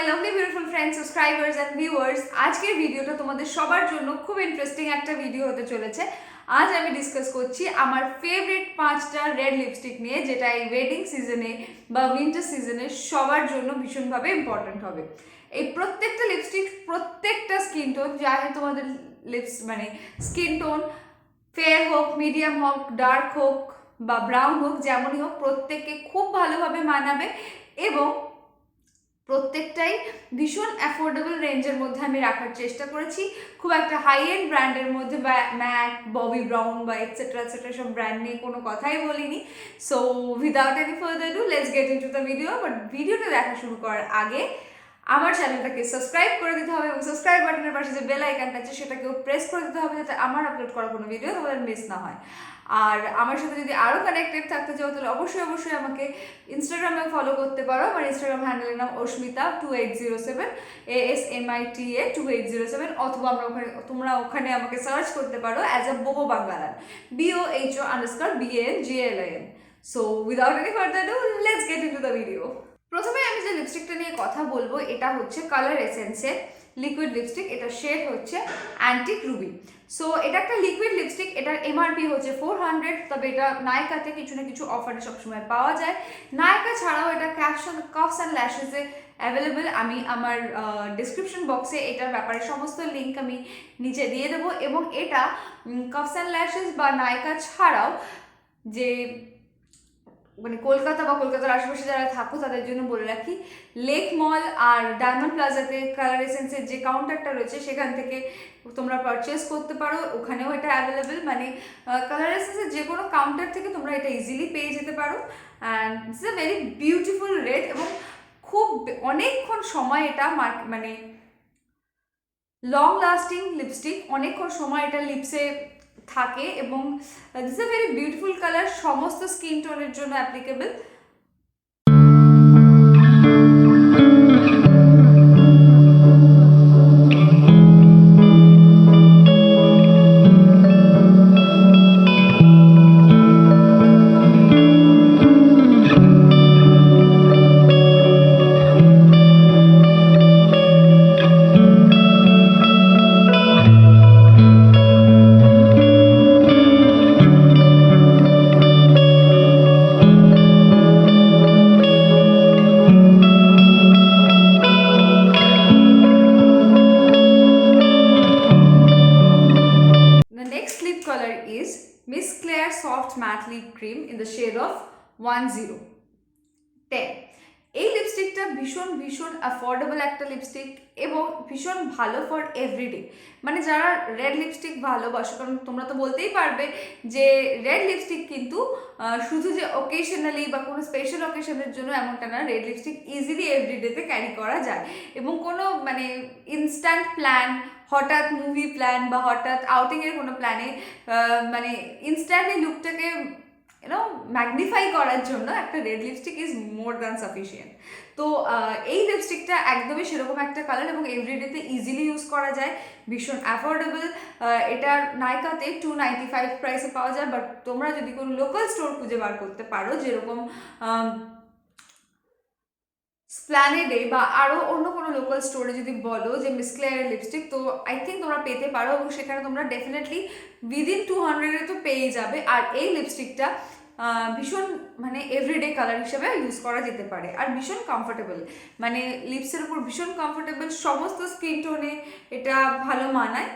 lovely beautiful friends, subscribers and viewers, আজকের ভিডিওটা তোমাদের সবার জন্য খুব ইন্টারেস্টিং একটা ভিডিও হতে চলেছে। আজ আমি ডিসকাস করছি আমার ফেভারিট 5টা রেড লিপস্টিক নিয়ে, যেটা এই ওয়েডিং সিজনে বা উইন্টার সিজনে সবার জন্য ভীষণভাবে ইম্পর্টেন্ট হবে। এই প্রত্যেকটা লিপস্টিক প্রত্যেকটা স্কিন টোন, যাই তোমাদের স্কিন টোন ফেয়ার হোক, মিডিয়াম হোক, ডার্ক হোক বা ব্রাউন হোক, যেমনই হোক, প্রত্যেককে খুব ভালোভাবে মানাবে এবং প্রত্যেকটাই ভীষণ অ্যাফোর্ডেবল রেঞ্জের মধ্যে আমি রাখার চেষ্টা করেছি। খুব একটা হাই এন্ড ব্র্যান্ডের মধ্যে বা ম্যাক, ববি ব্রাউন বা এটসেট্রা এটসেট্রা সব ব্র্যান্ড নিয়ে কোনো কথাই বলিনি। So without any further do let's get into the video. But ভিডিওটা দেখা শুরু করার আগে আমার চ্যানেলটাকে সাবস্ক্রাইব করে দিতে হবে এবং সাবস্ক্রাইব বাটনের পাশে যে বেল আইকনটা আছে সেটাকেও প্রেস করে দিতে হবে, যাতে আমার আপলোড করা কোনো ভিডিও তোমাদের মিস না হয়। আর আমার সাথে যদি আরও কানেক্টেড থাকতে চাও তাহলে অবশ্যই আমাকে ইনস্টাগ্রামে ফলো করতে পারো। আমার ইনস্টাগ্রাম হ্যান্ডেলের নাম অস্মিতা 2807 ASMITA 2807, অথবা তোমরা ওখানে আমাকে সার্চ করতে পারো as a Boho Banglan, BOHO_BANGLAN। So without any further do let's get into the video. প্রথমে আমি যে লিপস্টিকটা নিয়ে কথা বলবো এটা হচ্ছে কালার এসেন্সের লিকুইড লিপস্টিক। এটা শেড হচ্ছে অ্যান্টিক রুবি। সো এটা একটা লিকুইড লিপস্টিক, এটার MRP হচ্ছে 400, তবে এটা নায়কাতে কিছু না কিছু অফারে সবসময় পাওয়া যায়। নায়কা ছাড়াও এটা কাফস অ্যান্ড ল্যাশেসে অ্যাভেলেবেল। আমি আমার ডিসক্রিপশন বক্সে এটার ব্যাপারে সমস্ত লিঙ্ক আমি নিচে দিয়ে দেবো। এবং এটা কাফস অ্যান্ড ল্যাশেস বা নায়কা ছাড়াও যে কলকাতা বা কলকাতার আশেপাশে যারা থাকো তাদের জন্য বলে রাখি, লেক মল আর ডায়মন্ড প্লাজাতে কালার এসেন্সের যে কাউন্টারটা রয়েছে সেখান থেকে তোমরা পারচেস করতে পারো। ওখানেও এটা অ্যাভেলেবেল, কালার এসেন্সের যে কোনো কাউন্টার থেকে তোমরা এটা ইজিলি পেয়ে যেতে পারো। And it's a very beautiful red এবং খুব অনেকক্ষণ সময় এটা লং লাস্টিং লিপস্টিক, অনেকক্ষণ সময় এটা লিপসে থাকে এবং this a very beautiful colour, সমস্ত স্কিন টোনের জন্য applicable. Color is Miss Claire Soft Matte Lip Cream in the shade of 1010। এই লিপস্টিকটা ভীষণ অ্যাফোর্ডেবল একটা লিপস্টিক এবং ভীষণ ভালো ফর এভরিডে। যারা রেড লিপস্টিক ভালোবাসো, কারণ তোমরা তো বলতেই পারবে যে রেড লিপস্টিক কিন্তু শুধু যে অকেশনালি বা কোনো স্পেশাল অকেশনের জন্য এমনটা না, রেড লিপস্টিক ইজিলি এভরিডেতে ক্যারি করা যায় এবং কোনো ইনস্ট্যান্ট প্ল্যান, হঠাৎ মুভি প্ল্যান বা হঠাৎ আউটিংয়ের কোনো প্ল্যানে ইনস্ট্যান্টলি লুকটাকে ম্যাগনিফাই করার জন্য একটা red lipstick is more than sufficient. তো এই লিপস্টিকটা একদমই সেরকম একটা কালার এবং এভরিডেতে ইজিলি ইউজ করা যায়, ভীষণ অ্যাফোর্ডেবল। এটার নায়কাতে 295 প্রাইসে পাওয়া যায়। বাট তোমরা যদি কোনো লোকাল স্টোর খুঁজে বার করতে পারো, যেরকম স্প্ল্যানেডে বা আরও অন্য কোনো লোকাল স্টোরে যদি বলো যে মিস ক্লেয়ারের লিপস্টিক, তো আই থিঙ্ক তোমরা পেতে পারো এবং সেখানে তোমরা ডেফিনেটলি উইদিন 200-এ তো পেয়ে যাবে। আর এই লিপস্টিকটা ভীষণ এভরিডে কালার হিসেবে ইউজ করা যেতে পারে আর ভীষণ কমফোর্টেবল, লিপসের উপর ভীষণ কমফোর্টেবল, সমস্ত স্কিন টোনে এটা ভালো মানায়।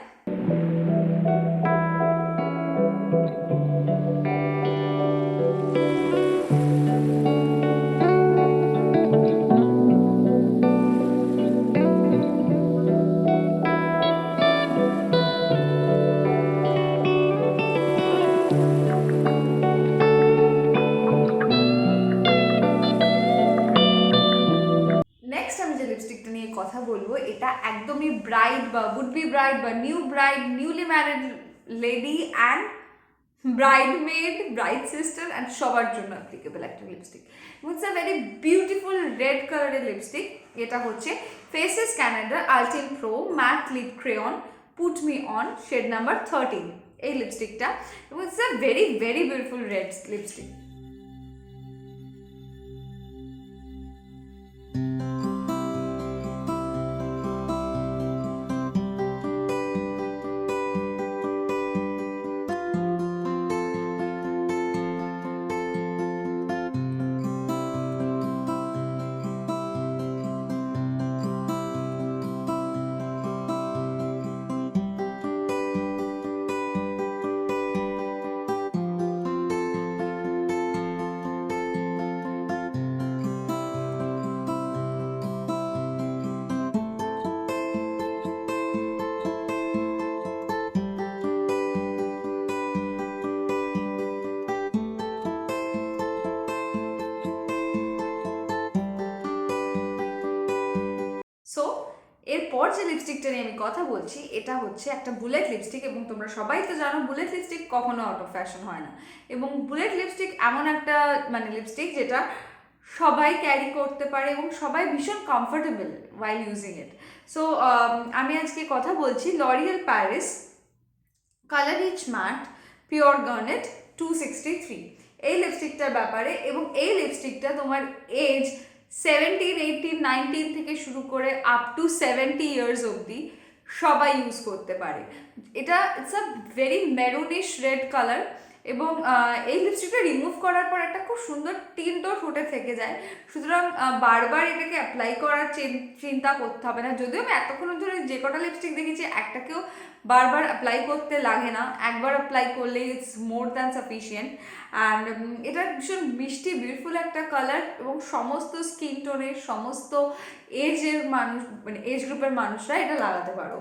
লিপস্টিকটা নিয়ে কথা বলবো, এটা একদমই ব্রাইড বা উড বি ব্রাইড বা newly married lady and bridesmaid, bride sister and সবার জন্য অ্যাপ্লিকেবল একটা lipstick. It's a very beautiful red কালারের লিপস্টিক। এটা হচ্ছে Faces Canada Ultime pro matte lip crayon put me on, shade number 13 এই লিপস্টিকটা। এবং it's a very beautiful red lipstick. এরপর যে লিপস্টিকটা নিয়ে আমি কথা বলছি এটা হচ্ছে একটা বুলেট লিপস্টিক, এবং তোমরা সবাই তো জানো বুলেট লিপস্টিক কখনো আউট অফ ফ্যাশন হয় না। এবং বুলেট লিপস্টিক এমন একটা লিপস্টিক যেটা সবাই ক্যারি করতে পারে এবং সবাই ভীষণ comfortable while using it. So আমি আজকে কথা বলছি L'Oreal Paris colour riche matte pure garnet 263 এই লিপস্টিকটার ব্যাপারে। এবং এই লিপস্টিকটা তোমার এজ 17, 18, 19 থেকে শুরু করে আপ টু 70 ইয়ার্স অবধি সবাই ইউজ করতে পারে। এটা it's a very maroonish red colour, এবং এই লিপস্টিকটা রিমুভ করার পর একটা খুব সুন্দর টিন্টও ঠোঁটে থেকে যায়। সুতরাং বারবার এটাকে অ্যাপ্লাই করার চিন্তা করতে হবে না। যদিও আমি এতক্ষণ ধরে যে কটা লিপস্টিক দেখেছি একটাকেও বারবার অ্যাপ্লাই করতে লাগে না, একবার অ্যাপ্লাই করলেই it's more than sufficient. And এটা ভীষণ মিষ্টি বিউটিফুল একটা কালার, এবং সমস্ত স্কিন টোনের সমস্ত এজের মানুষ এজ গ্রুপের মানুষরা এটা লাগাতে পারো।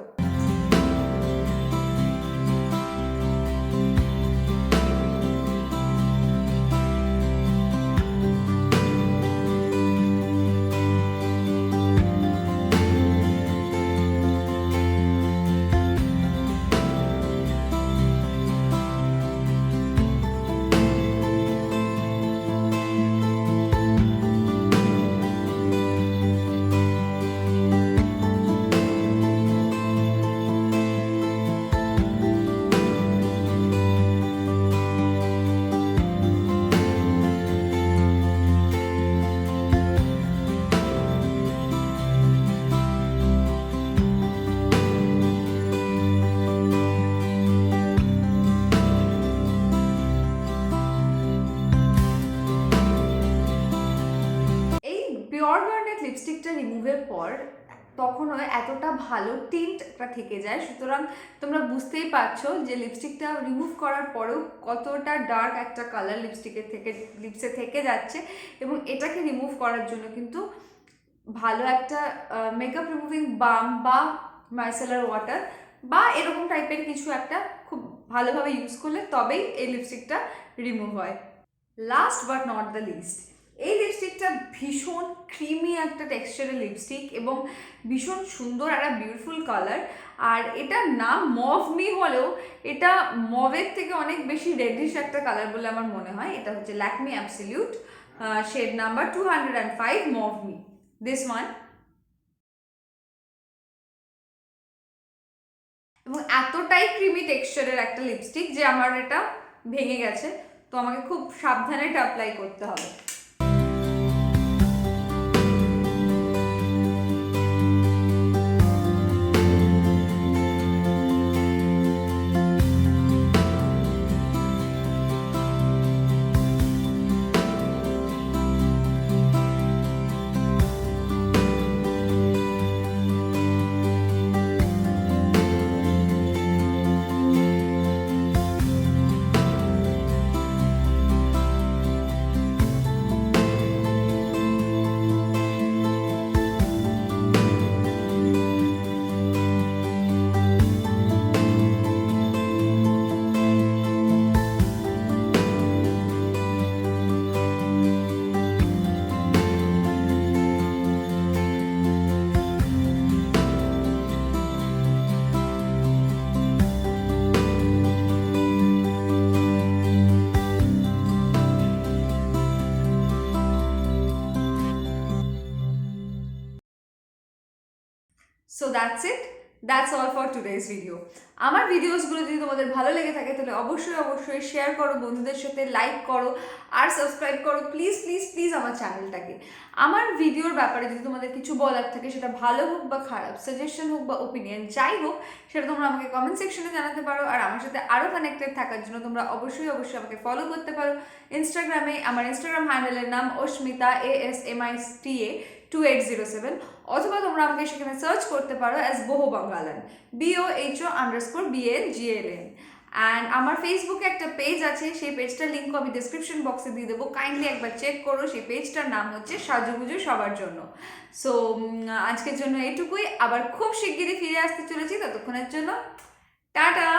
পিওর গার্নেট লিপস্টিকটা রিমুভের পর তখনও এতটা ভালো টিন্টটা থেকে যায়, সুতরাং তোমরা বুঝতেই পারছো যে লিপস্টিকটা রিমুভ করার পরেও কতটা ডার্ক একটা কালার লিপসে থেকে যাচ্ছে। এবং এটাকে রিমুভ করার জন্য কিন্তু ভালো একটা মেকআপ রিমুভিং বাম বা মাইসেলার ওয়াটার বা এরকম টাইপের কিছু একটা খুব ভালোভাবে ইউজ করলে তবেই এই লিপস্টিকটা রিমুভ হয়। Last but not the least, এই লিপস্টিকটা ভীষণ ক্রিমি একটা টেক্সচারের লিপস্টিক এবং ভীষণ সুন্দর একটা বিউটিফুল কালার। আর এটার নাম মভ মি হলেও এটা মভের থেকে অনেক বেশি রেডিশ একটা কালার বলে আমার মনে হয়। এটা হচ্ছে Lakme absolute shade number 205 mauve me, this one. এবং এতটাই ক্রিমি টেক্সচারের একটা লিপস্টিক যে আমার এটা ভেঙে গেছে, তো আমাকে খুব সাবধানে এটা অ্যাপ্লাই করতে হবে। So that's it, that's all for today's video. আমার ভিডিওসগুলো যদি তোমাদের ভালো লেগে থাকে তাহলে অবশ্যই শেয়ার করো বন্ধুদের সাথে, লাইক করো আর সাবস্ক্রাইব করো প্লিজ প্লিজ প্লিজ আমার চ্যানেলটাকে। আমার ভিডিওর ব্যাপারে যদি তোমাদের কিছু বলার থাকে, সেটা ভালো হোক বা খারাপ, সাজেশন হোক বা ওপিনিয়ন, যাই হোক সেটা তোমরা আমাকে কমেন্ট সেকশনে জানাতে পারো। আর আমার সাথে আরও কানেক্টেড থাকার জন্য তোমরা অবশ্যই আমাকে ফলো করতে পারো ইনস্টাগ্রামে। আমার ইনস্টাগ্রাম হ্যান্ডেলের নাম অস্মিতা ASMITA 2807, অথবা তোমরা আমাকে সেখানে সার্চ করতে পারো অ্যাজ বহু বাঙ্গালান BOHO_BALGLN। অ্যান্ড আমার ফেসবুকে একটা পেজ আছে, সেই পেজটার লিঙ্ক আমি ডিসক্রিপশন বক্সে দিয়ে দেবো, কাইন্ডলি একবার চেক করো। সেই পেজটার নাম হচ্ছে সাজুগুজু সবার জন্য। সো আজকের জন্য এইটুকুই, আবার খুব শিগগিরই ফিরে আসতে চলেছি, ততক্ষণের জন্য টাটা।